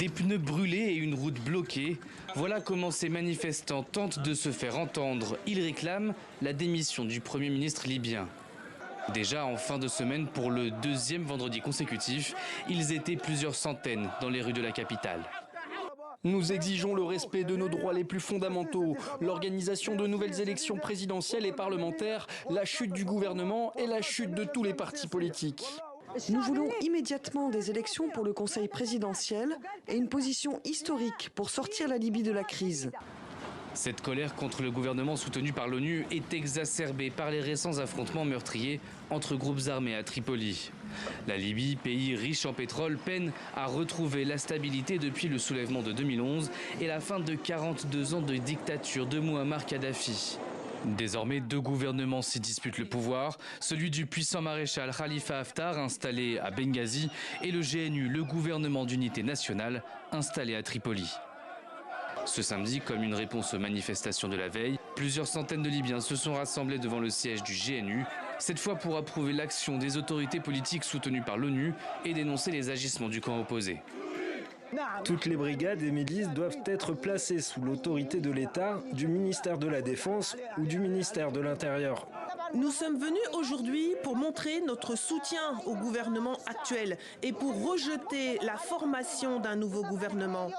Des pneus brûlés et une route bloquée, voilà comment ces manifestants tentent de se faire entendre. Ils réclament la démission du Premier ministre libyen. Déjà en fin de semaine, pour le deuxième vendredi consécutif, ils étaient plusieurs centaines dans les rues de la capitale. Nous exigeons le respect de nos droits les plus fondamentaux, l'organisation de nouvelles élections présidentielles et parlementaires, la chute du gouvernement et la chute de tous les partis politiques. Nous voulons immédiatement des élections pour le Conseil présidentiel et une position historique pour sortir la Libye de la crise. Cette colère contre le gouvernement soutenu par l'ONU est exacerbée par les récents affrontements meurtriers entre groupes armés à Tripoli. La Libye, pays riche en pétrole, peine à retrouver la stabilité depuis le soulèvement de 2011 et la fin de 42 ans de dictature de Mouammar Kadhafi. Désormais, deux gouvernements s'y disputent le pouvoir, celui du puissant maréchal Khalifa Haftar installé à Benghazi et le GNU, le gouvernement d'unité nationale, installé à Tripoli. Ce samedi, comme une réponse aux manifestations de la veille, plusieurs centaines de Libyens se sont rassemblés devant le siège du GNU, cette fois pour approuver l'action des autorités politiques soutenues par l'ONU et dénoncer les agissements du camp opposé. Toutes les brigades et milices doivent être placées sous l'autorité de l'État, du ministère de la Défense ou du ministère de l'Intérieur. Nous sommes venus aujourd'hui pour montrer notre soutien au gouvernement actuel et pour rejeter la formation d'un nouveau gouvernement.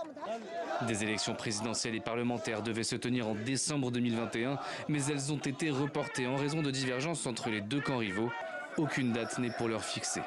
Des élections présidentielles et parlementaires devaient se tenir en décembre 2021, mais elles ont été reportées en raison de divergences entre les deux camps rivaux. Aucune date n'est pour l'heure fixée.